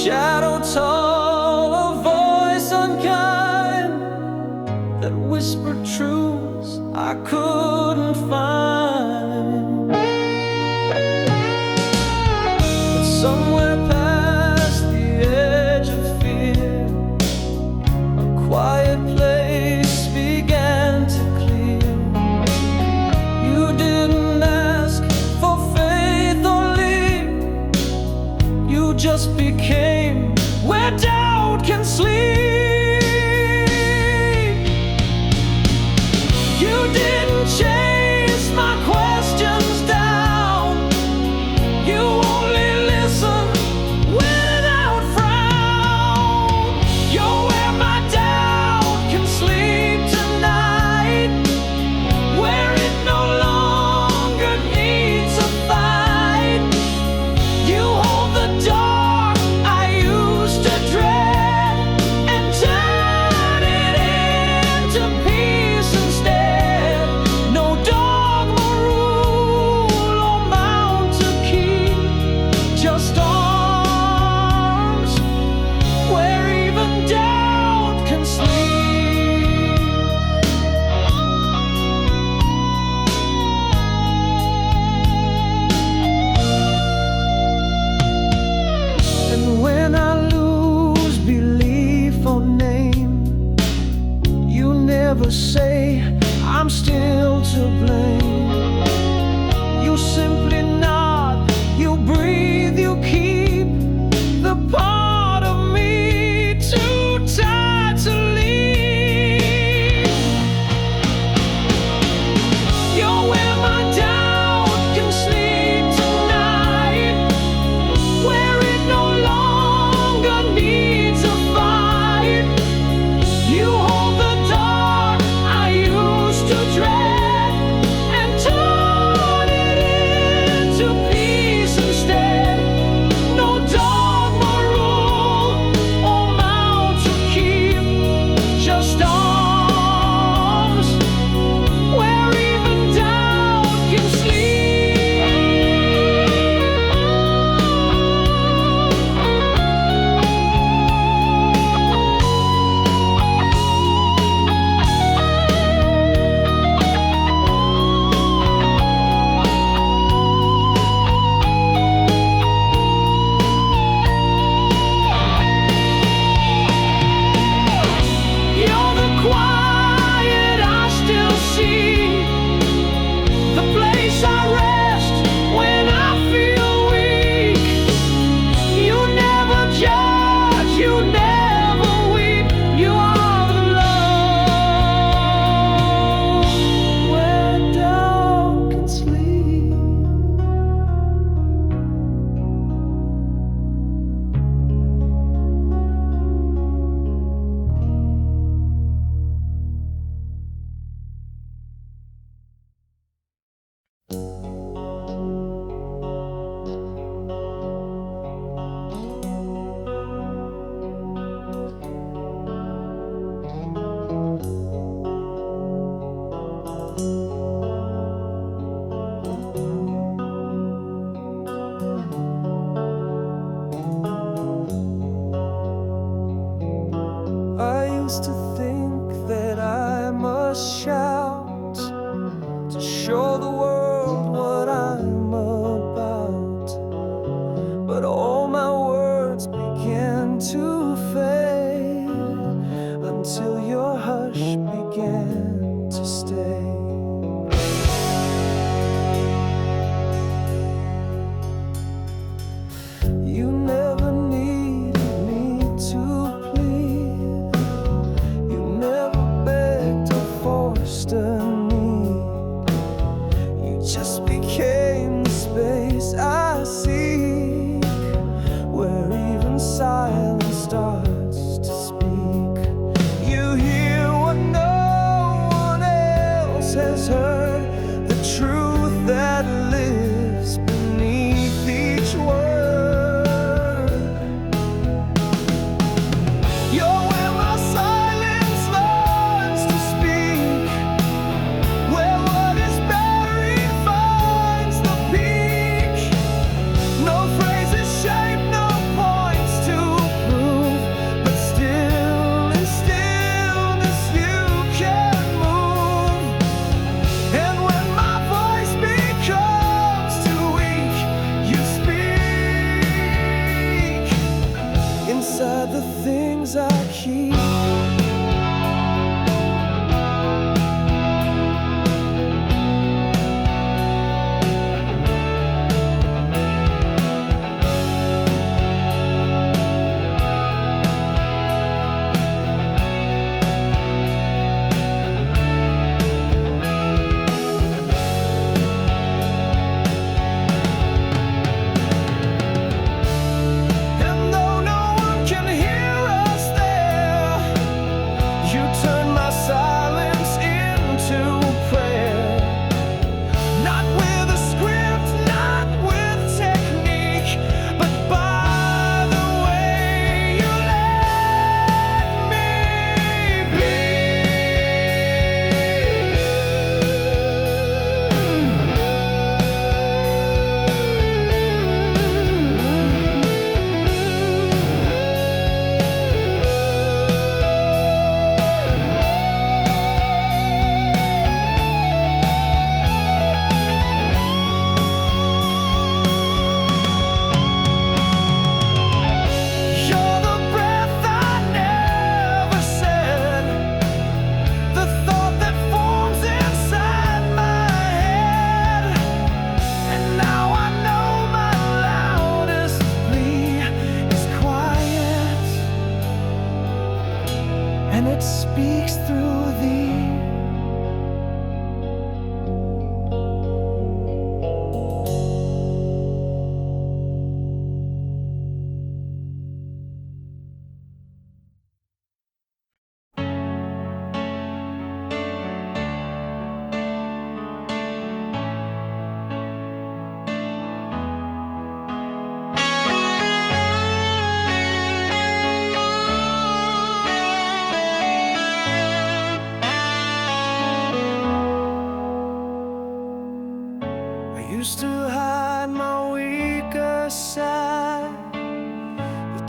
shadow tall, a voice unkind that whispered truths I couldn't find. But somewhere past the edge of fear, a quiet place began to clear. You didn't ask for faith or lead, you just became where doubt can sleep. You didn't chase my questions down, you only listened without frown. You're where my doubt can sleep tonight, where it no longer needs a fight. You hold the dark I used to dread and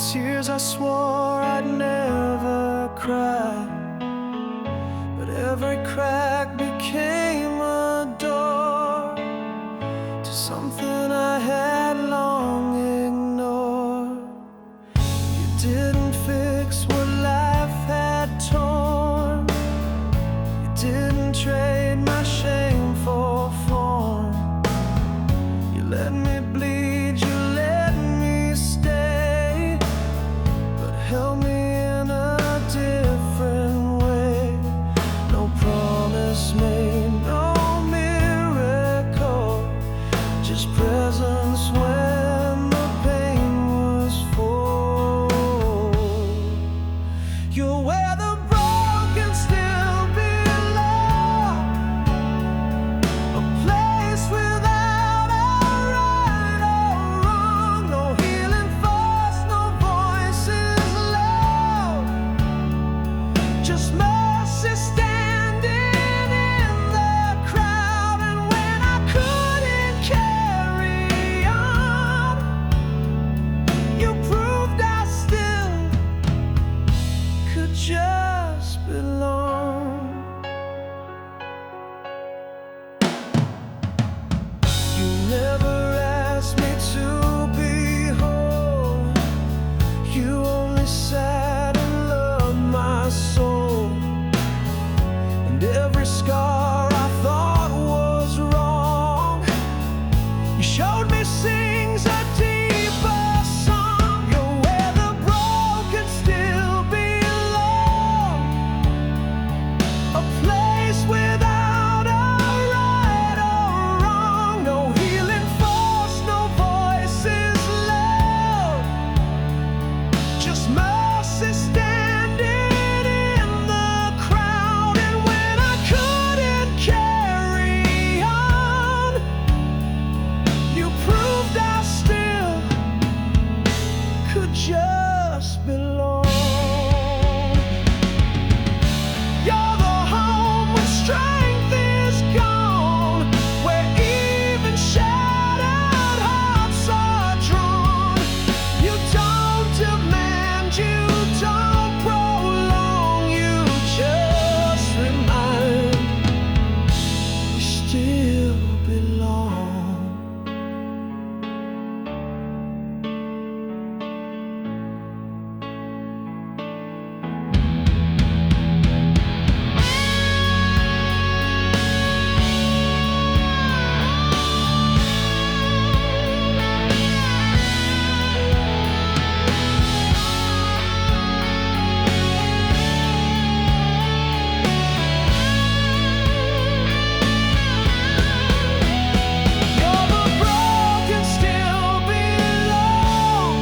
Tears I swore I'd never cry, but every crack became a door to something I had long ignored. You didn't fix what life had torn. You didn't trade my shame for form. You let me bleed, you let me stay, but held me in a different way. No promise made, no miracle, just presence when the pain was full. You're where the broken still belong, a place without a right or wrong. No healing force, no voices loud, just mercy standing in the crowd. And when I couldn't carry on, you proved I still could just belong. You never asked me to be whole. You only sat and loved my soul. And every scar I thought was wrong, you showed me sings a deeper song. You're where the broken still belong, a place without a right or wrong. No healing force, no voices loud, just mercy standing in the crowd. And when I couldn't carry on, you proved I still could just belong. You're the home when strength is gone, where even shattered hearts are drawn. You don't demand, you don't prolong, you just remind we still belong. You're the broken still belong,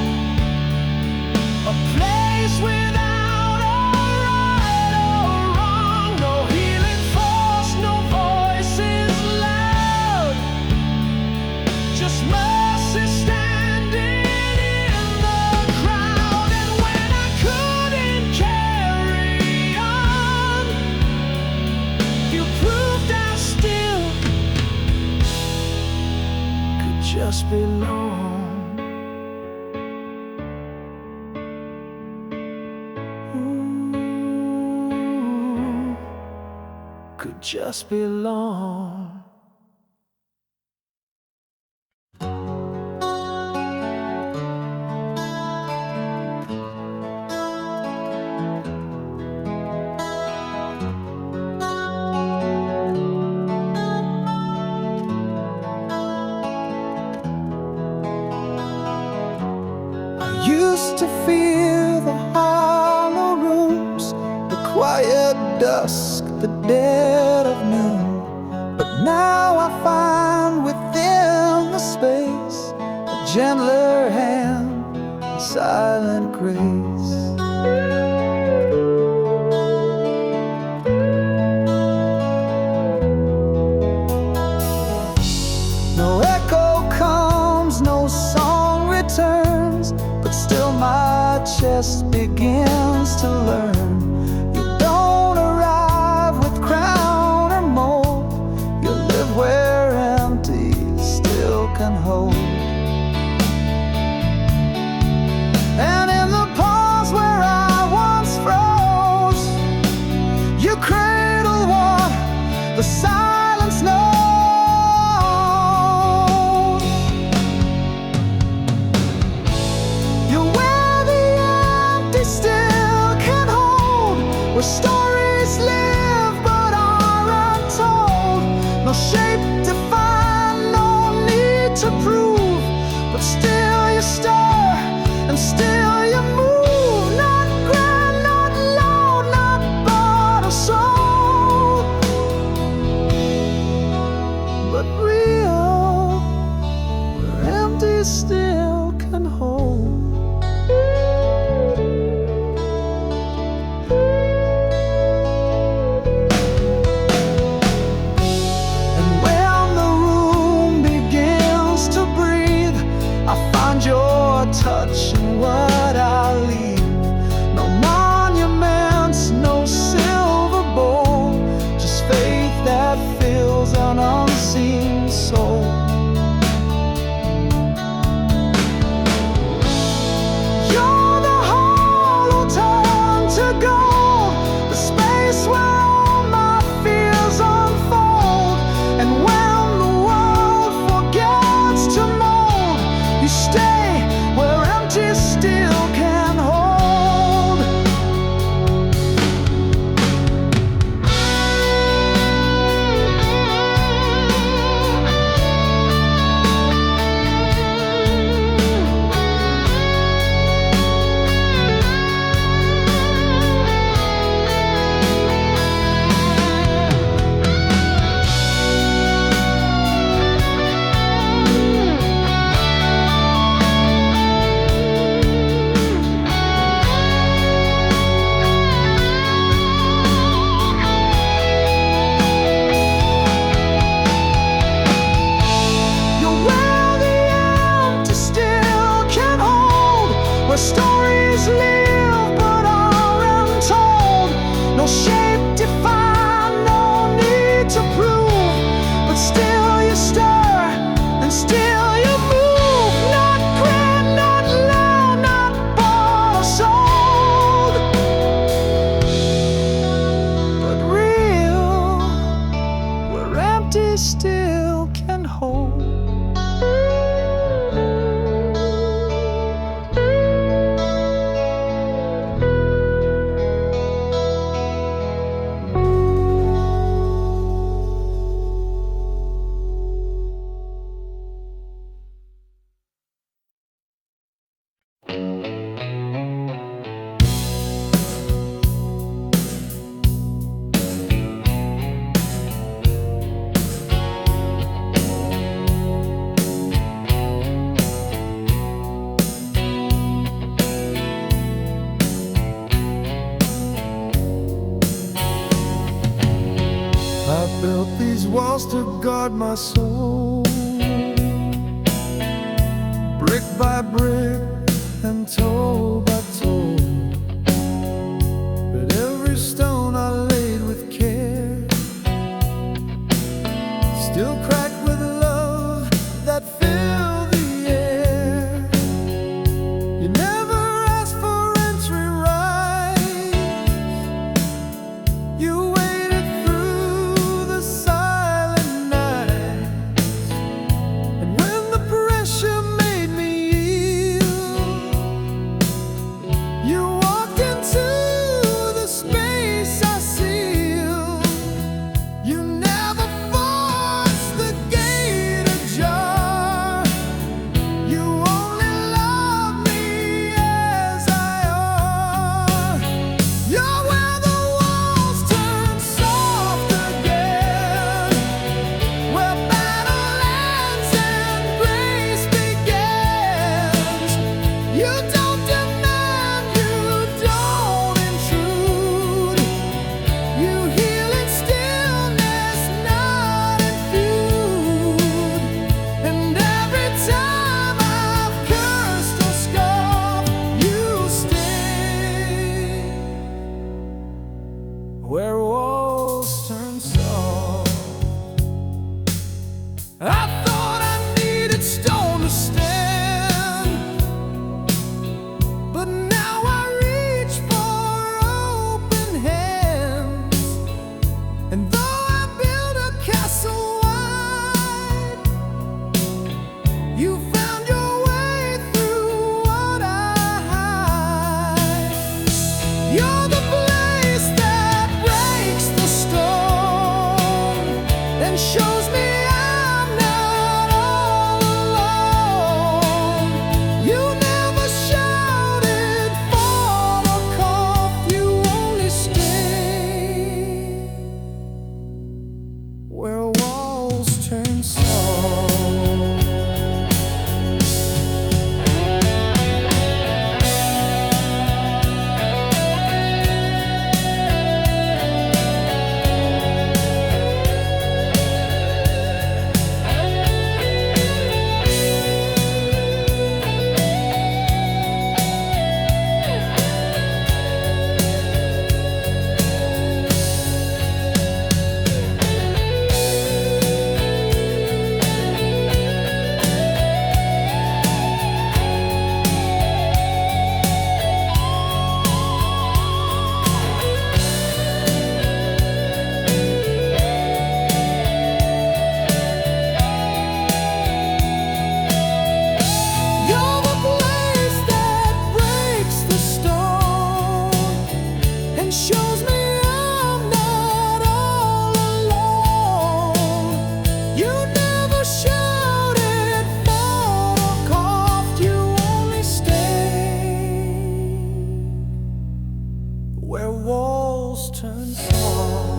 a place without a right or wrong. No healing force, no voices loud, just mercy standing in the crowd. And when I couldn't carry on, you proved I still could just belong. Ooh, could just belong. I used to fear the hollow rooms, the quiet dusk, the dead of noon. But now I find within the space a gentler hand, a silent grace. No echo comes, no song returns, but still my chest begins to learn. You don't arrive with crown or mold, you live where empty still can hold. And in the guard my soul, brick by brick and toe by toe. But every stone I laid with care still cracked with love that filled the air. You never asked for entry right, you waited through the silent night. And when the pressure made me yield, you walked into the space I sealed. You never forced the gate ajar, you only loved me as I are. You're where the walls turn soft again, where battle ends and grace begins. You don't demand, you don't intrude, you heal in stillness, not in feud. And every time I've cursed or scoffed, you stay where walls turn soft. I thought I needed stone to stand, but now I reach for open hands. And though I build a castle wide, you found your way through what I hide. You're the place that breaks the storm and shows me I'm not all alone. You never shouted, fought, or coughed, you only stayed where walls turn soft. You're the place that breaks the storm and shows me I'm not all alone. You never shouted, fought, or coughed, you only stayed where walls turn soft.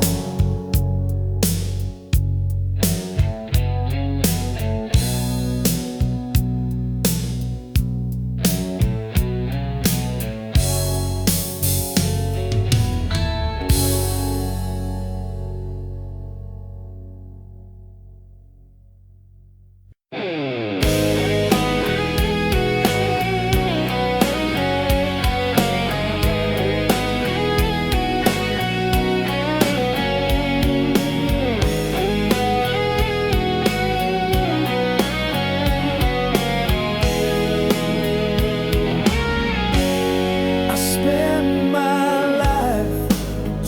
I spend my life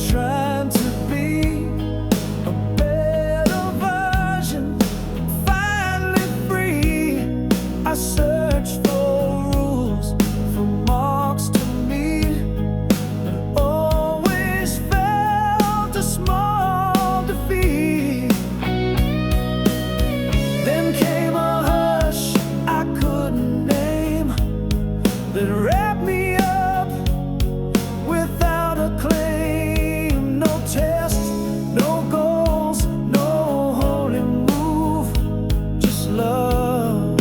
trying to be a better version, finally free. I search for rules, for marks to meet, but always felt a small defeat. Then came a hush I couldn't name that wrapped me up without a claim. No tests, no goals, no holy move, just love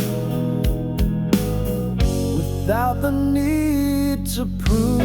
without the need to prove.